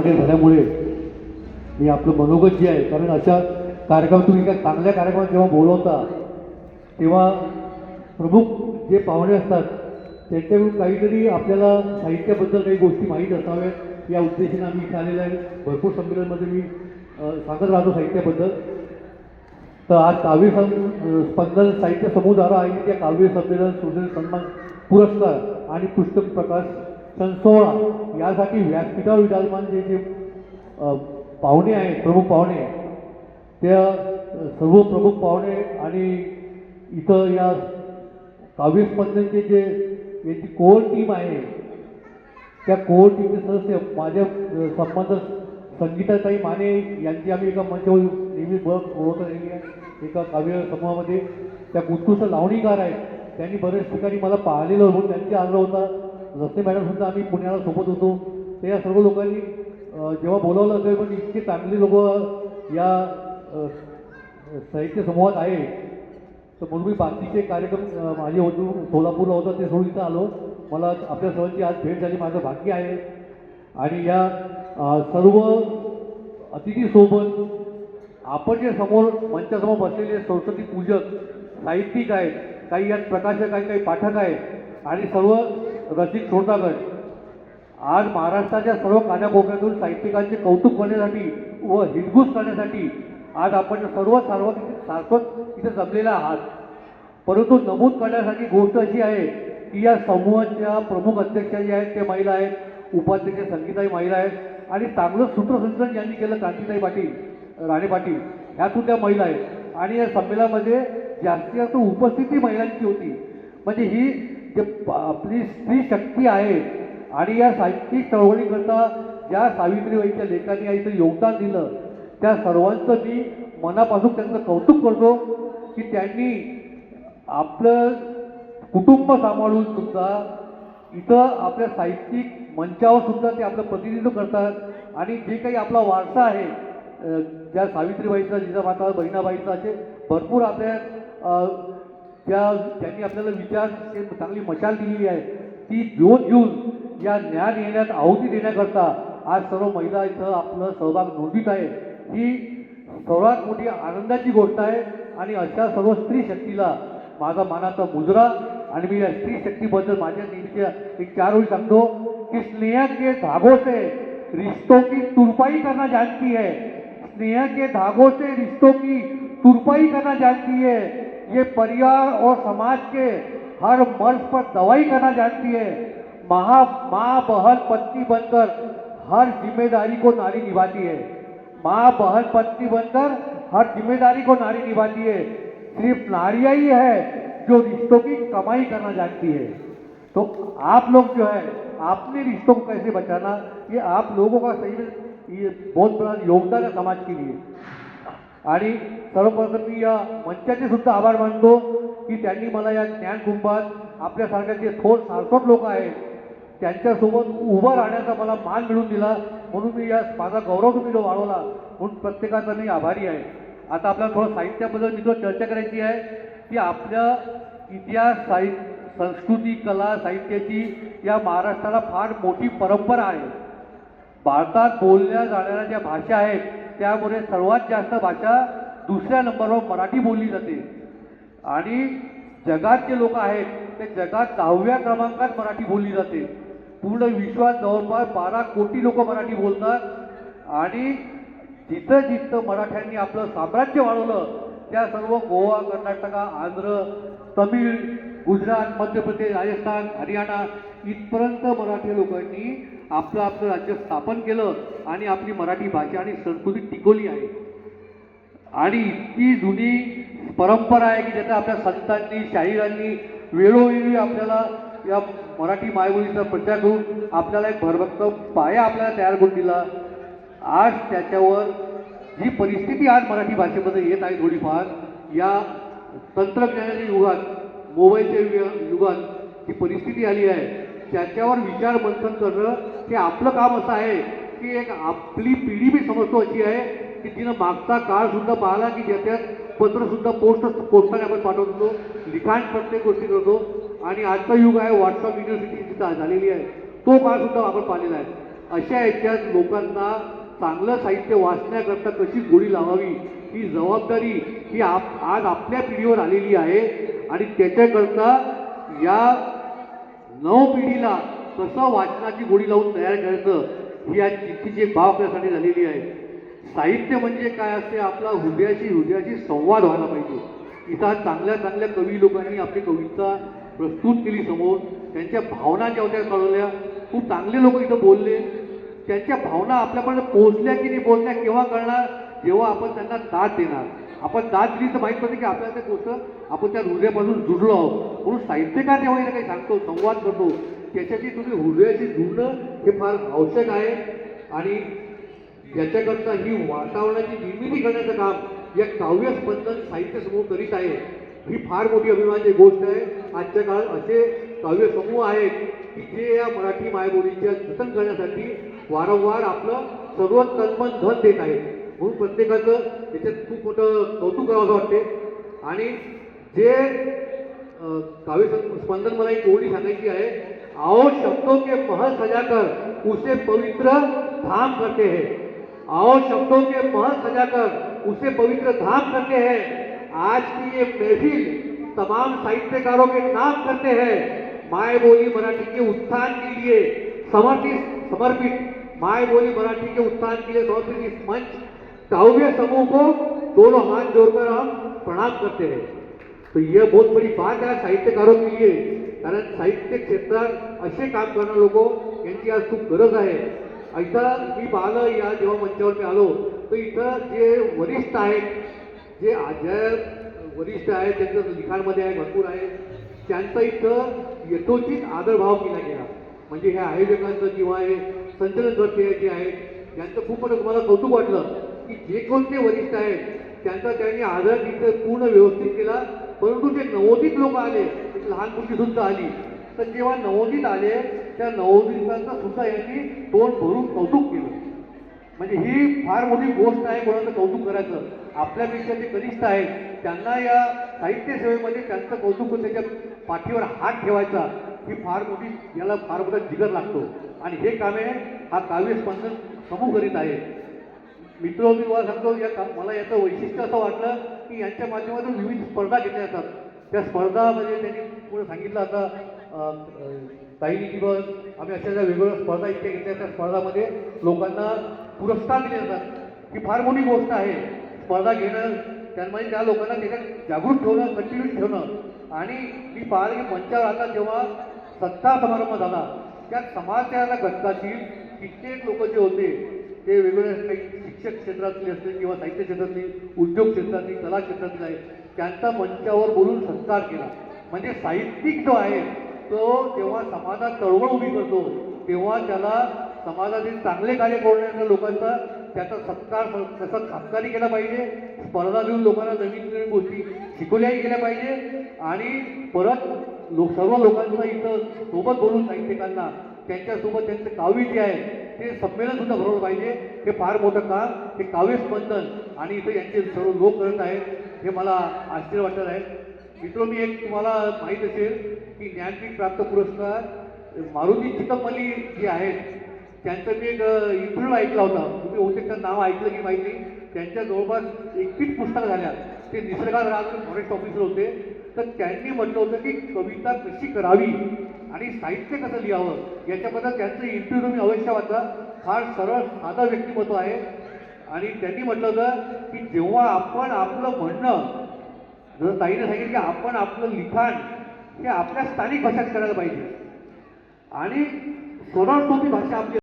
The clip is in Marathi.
झाल्यामुळे मी आपलं मनोगत जे आहे, कारण अशा कार्यक्रम तुम्ही काय चांगल्या कार्यक्रमात जेव्हा बोलवता तेव्हा प्रमुख जे पाहुणे असतात त्यांच्याकडून काहीतरी आपल्याला साहित्याबद्दल काही गोष्टी माहीत असाव्यात या उद्देशाने आम्ही इथे आलेल्या आहे. भरपूर संमेलनमध्ये मी सांगत राहतो साहित्याबद्दल. तर आज काव्य स्पंदन साहित्य समुदारा आहे त्या काव्य संमेलन सुजन सन्मान पुरस्कार आणि पुस्तक प्रकाश संसोळा यासाठी व्यासपीठावर विराजमान जे पाहुणे आहेत, प्रमुख पाहुणे, त्या सर्व प्रमुख पाहुणे आणि इथं या काव्यस्पंदनचे जे यांची कोर टीम आहे त्या कोर टीमचे सदस्य माझ्या संबंध संगीताताई माने यांची आम्ही एका मंचावर नेहमी ओळखत राहिली आहे. एका काव्य समूहामध्ये त्या उत्कृष्ट लावणीकार आहेत. त्यांनी बरेच ठिकाणी मला पाहिलेलं होतं, त्यांची आग्रह होता. रस्ते मॅडमसुद्धा आम्ही पुण्याला सोबत होतो. तर या सर्व लोकांनी जेव्हा बोलावलं असेल पण इतके चांगले लोक या साहित्य समूहात आहे. तर म्हणून मी बाकीचे कार्यक्रम माझे होतो सोलापूरला होता ते सोडून इथं आलो. मला आपल्या सर्वांची आज भेट झाली, माझं भाग्य आहे. आणि या सर्व अतिथीसोबत आपण जे समोर मंचासमोर बसलेले सरस्वती पूजक साहित्यिक आहेत, काही यात प्रकाशक आहेत, काही पाठक आहेत आणि सर्व रसिक श्रोतागण, आज महाराष्ट्राच्या सर्व कानाकोपऱ्यातून साहित्यिकांचे कौतुक करण्यासाठी व हितगुज करण्यासाठी आज आपण सर्व सारखंच इथे जमलेला आहात. परंतु नमूद करण्यासाठी गोष्ट अशी आहे की या समूहाच्या प्रमुख अध्यक्षा जे आहेत ते महिला आहेत, उपाध्यक्ष संगीताई महिला आहेत आणि चांगलं सूत्रसंचलन ज्यांनी केलं क्रांतीताई पाटील, राणे पाटील ह्या सुद्धा महिला आहेत. आणि या संमेलनामध्ये जास्तीत जास्त उपस्थिती महिलांची होती. म्हणजे ही जे आपली स्त्री शक्ती आहे आणि या साहित्यिक चळवळीकरता ज्या सावित्रीबाईंच्या लेखांनी इथं योगदान दिलं त्या सर्वांचं मी मनापासून त्यांचं कौतुक करतो की त्यांनी आपलं कुटुंब सांभाळून सुद्धा इथं आपल्या साहित्यिक मंचावर सुद्धा ते आपलं प्रतिनिधित्व करतात. आणि जे काही आपला वारसा आहे, ज्या सावित्रीबाईंचा, जिजामाता, बहिणाबाईंचा, असे भरपूर आपल्या त्यांनी आपल्याला विचार चांगली मशाल दिलेली आहे, ती ज्योत घेऊन या ज्ञान येण्यात आहुती देण्याकरता आज सर्व महिला इथं आपलं सहभाग नोंदवित आहे. ही सर्वात मोठी आनंदाची गोष्ट आहे. आणि अशा सर्व स्त्री शक्तीला माझा मानाचा मुजरा. आणि मी या स्त्री शक्तीबद्दल माझ्या नेहमीच्या एक 4 ओळी सांगतो की स्नेह के धागों से रिश्तों की तुरपाई करना जानती है, स्नेह के धागों से रिश्तों की तुरपाई करना जानती है, ये परिवार और समाज के हर मर्ज पर दवाई करना जानती है, माँ बहन पत्नी बनकर हर जिम्मेदारी को नारी निभाती है, माँ बहन पत्नी बनकर हर जिम्मेदारी को नारी निभाती है, सिर्फ नारियाँ ही है जो रिश्तों की कमाई करना जानती है. तो आप लोग जो है आपने रिश्तों को कैसे बचाना, ये आप लोगों का सही में ये बहुत बड़ा योगदान है समाज के लिए. आणि सर्वप्रथम मी या मंचाचे सुद्धा आभार मानतो की त्यांनी मला या ज्ञानकुंभात आपल्यासारख्या जे थोर सारखोट लोक आहेत त्यांच्यासोबत उभं राहण्याचा मला मान मिळवून दिला. म्हणून मी या माझा गौरव तुम्ही जो वाढवला म्हणून प्रत्येकाचा मी आभारी आहे. आता आपल्याला थोडं साहित्याबद्दल मित्र चर्चा करायची आहे की आपल्या इतिहास, संस्कृती, कला, साहित्याची या महाराष्ट्राला फार मोठी परंपरा आहे. भारतात बोलल्या जाणाऱ्या ज्या भाषा आहेत त्यामुळे सर्वात जास्त भाषा दुसऱ्या नंबरवर मराठी बोलली जाते. आणि जगात जे लोक आहेत ते जगात 10व्या क्रमांकात मराठी बोलली जाते. पूर्ण विश्वात जवळपास 12 कोटी लोक मराठी बोलतात. आणि जिथं जिथं मराठ्यांनी आपलं साम्राज्य वाढवलं त्या सर्व गोवा, कर्नाटका, आंध्र, तमिळ, गुजरात, मध्य प्रदेश, राजस्थान, हरियाणा इथपर्यंत मराठी लोकांनी आपलं राज्य स्थापन केलं आणि आपली मराठी भाषा आणि संस्कृती टिकवली आहे. आणि इतकी जुनी परंपरा आहे की ज्याचा आपल्या संतांनी, शाहिरांनी वेळोवेळी आपल्याला या मराठी मायबोलीचा प्रचार करून आपल्याला एक भरभक्कम पाया आपल्याला तयार करून दिला. आज त्याच्यावर जी परिस्थिती आज मराठी भाषेमध्ये येत आहे थोडीफार या तंत्रज्ञानाच्या युगात, मोबाईलच्या युगात जी परिस्थिती आली आहे त्याच्यावर विचार मंथन करणं हे आपलं काम असं आहे की एक आपली पिढी मी समजतो अशी आहे की तिनं मागचा काळसुद्धा पाहिला की ज्याच्यात पत्रसुद्धा पोस्टाने आपण पाठवतो, लिखाण प्रत्येक गोष्टी करतो. आणि आजचं युग आहे व्हॉट्सअप युनिव्हर्सिटी जिथं झालेली आहे तो काळसुद्धा आपण पाहिलेला आहे. अशा याच्यात लोकांना चांगलं साहित्य वाचण्याकरता कशी गोडी लावावी ही जबाबदारी ही आज आपल्या पिढीवर आलेली आहे आणि त्याच्याकरता या नऊ पिढीला कसं वाचनाची गोडी लावून तयार करायचं ही आज चिठ्ठीची एक बाब आपल्यासाठी झालेली आहे. साहित्य म्हणजे काय असते, आपला हृदयाशी संवाद व्हायला पाहिजे. इथं चांगल्या चांगल्या कवी लोकांनी आपली कविता प्रस्तुत केली समोर, त्यांच्या भावना ज्या होत्या कळवल्या, खूप चांगले लोक इथं बोलले, त्यांच्या भावना आपल्यापर्यंत पोहोचल्या की नाही पोहोचल्या केव्हा कळणार, जेव्हा आपण त्यांना दाद देणार. आपण दाद दिली तर माहीत पडते की आपल्याला ते गोष्ट आपण त्या हृदयापासून जुडलो आहोत. म्हणून साहित्यकार जेव्हा काही सांगतो, संवाद करतो, त्याच्याशी तुम्ही हृदयाशी जुळणं हे फार आवश्यक आहे. आणि याच्याकरता ही वातावरणाची निर्मिती करण्याचं काम या काव्य स्पंदन साहित्य समूह करीत आहे. ही फार मोठी अभिमानाची गोष्ट आहे. आजच्या काळात असे काव्य समूह आहेत की जे या मराठी मायबोलीच्या जतन करण्यासाठी वारंवार आपलं सर्व तन्मन धन देत आहेत. म्हणून प्रत्येकाचं त्याच्यात खूप मोठं कौतुक करावं वाटते. आणि जे काव्य स्पंदन मला एक ओळी सांगायची आहे, आओ शब्दों के महल सजाकर उसे पवित्र धाम करते हैं. आओ शब्दों के महल सजाकर उसे पवित्र धाम करते हैं. आज की ये महफिल तमाम साहित्यकारों के नाम करते हैं. माय बोली मराठी के उत्थान के लिए समर्पित माय बोली मराठी के उत्थान के लिए समर्पित इस मंच काव्य समूह को दोनों हाथ जोड़कर हम प्रणाम करते हैं. तो यह बहुत बड़ी बात है साहित्यकारों के लिए, कारण साहित्य क्षेत्रात असे काम करणारे लोक यांची आज खूप गरज आहे. इथं मी पाहिलं, या जेव्हा मंचावर मी आलो तर इथं जे वरिष्ठ आहेत, जे वरिष्ठ आहेत, त्यांचं लिखाणमध्ये आहे, भरपूर आहे, त्यांचा इथं यथोचित आदरभाव केला गेला. म्हणजे ह्या आयोजकांचं किंवा हे संचलनकर्ते जे आहेत यांचं खूप मोठं तुम्हाला कौतुक वाटलं की जे कोणते वरिष्ठ आहेत त्यांचा त्यांनी आदर इथं पूर्ण व्यवस्थित केला. परंतु जे नवोदित लोक आले, एक लहान मुलगी सुद्धा आली, तर जेव्हा नवोदित आले त्या नवोदितांचं सुद्धा यांनी तोंड भरून कौतुक केलं. म्हणजे ही फार मोठी गोष्ट आहे कोणाचं कौतुक करायचं. आपल्यापेक्षा जे कनिष्ठ आहेत त्यांना या साहित्य सेवेमध्ये त्यांचं कौतुक करून त्याच्या पाठीवर हात ठेवायचा, ही फार मोठी, याला फार मोठा जिगर लागतो. आणि हे कामे हा काव्य स्पंदन समूह करीत आहे. मित्र मी मला सांगतो, मला याचं वैशिष्ट्य असं वाटलं की यांच्या माध्यमातून विविध स्पर्धा घेतल्या जातात. त्या स्पर्धा म्हणजे त्यांनी पुढे सांगितलं आता ताईंनी की बस आम्ही अशा ज्या वेगवेगळ्या स्पर्धा इथे घेतल्या, त्या स्पर्धामध्ये लोकांना पुरस्कार दिले जातात. ही फार मोठी गोष्ट आहे. स्पर्धा घेणं, त्यामध्ये त्या लोकांना त्याच्यात जागृत ठेवणं, कंटिन्यूस ठेवणं. आणि मी पाहिलं की मंचावर आता जेव्हा सत्ता समारंभ झाला, त्या समाजाच्या घटकातील कित्येक लोक जे होते ते वेगवेगळ्या काही शिक्षक क्षेत्रातले असतील किंवा साहित्य क्षेत्रातली, उद्योग क्षेत्रातली, कला क्षेत्रातली आहे, त्यांचा मंचावर बोलून सत्कार केला. म्हणजे साहित्यिक जो आहे तो जेव्हा समाजात चळवळ उभी करतो तेव्हा त्याला समाजातील चांगले कार्य करणाऱ्या लोकांचा त्याचा सत्कार सत्कारही केला पाहिजे. स्पर्धा देऊन लोकांना नवीन नवीन गोष्टी शिकवल्याही गेल्या पाहिजे. आणि परत सर्व लोकांचं इथं सोबत बोलून साहित्यिकांना त्यांच्यासोबत त्यांचं काव्य जे आहे ते संमेलन सुद्धा भरवलं पाहिजे. हे फार मोठं काम हे काव्य स्पंदन आणि इथं यांचे सर्व लोक करत आहेत, हे मला आश्चर्य वाटत आहे. मित्र, मी एक तुम्हाला माहीत असेल की ज्ञानपीठ प्राप्त पुरस्कार मारुती चितमपल्ली जे आहेत त्यांचं मी एक इंटरव्ह्यू ऐकला होता. तुम्ही बहुतेक नाव ऐकलं की माहिती नाही. त्यांच्या जवळपास 21 पुस्तकं झाल्या. ते निसर्गात राहून फॉरेस्ट ऑफिसर होते. तर त्यांनी म्हटलं होतं की कविता कशी करावी आणि साहित्य कसं लिहावं याच्याबद्दल त्यांचं इंटरव्ह्यू मी अवश्य वाचा. फार सरळ साधा व्यक्तिमत्व आहे. आणि त्यांनी म्हटलं होतं की जेव्हा आपण आपलं म्हणणं, जर ताईने सांगितलं की आपण आपलं लिखाण हे आपल्या स्थानिक भाषेत करायला पाहिजे आणि सरळ सोपी भाषा आपली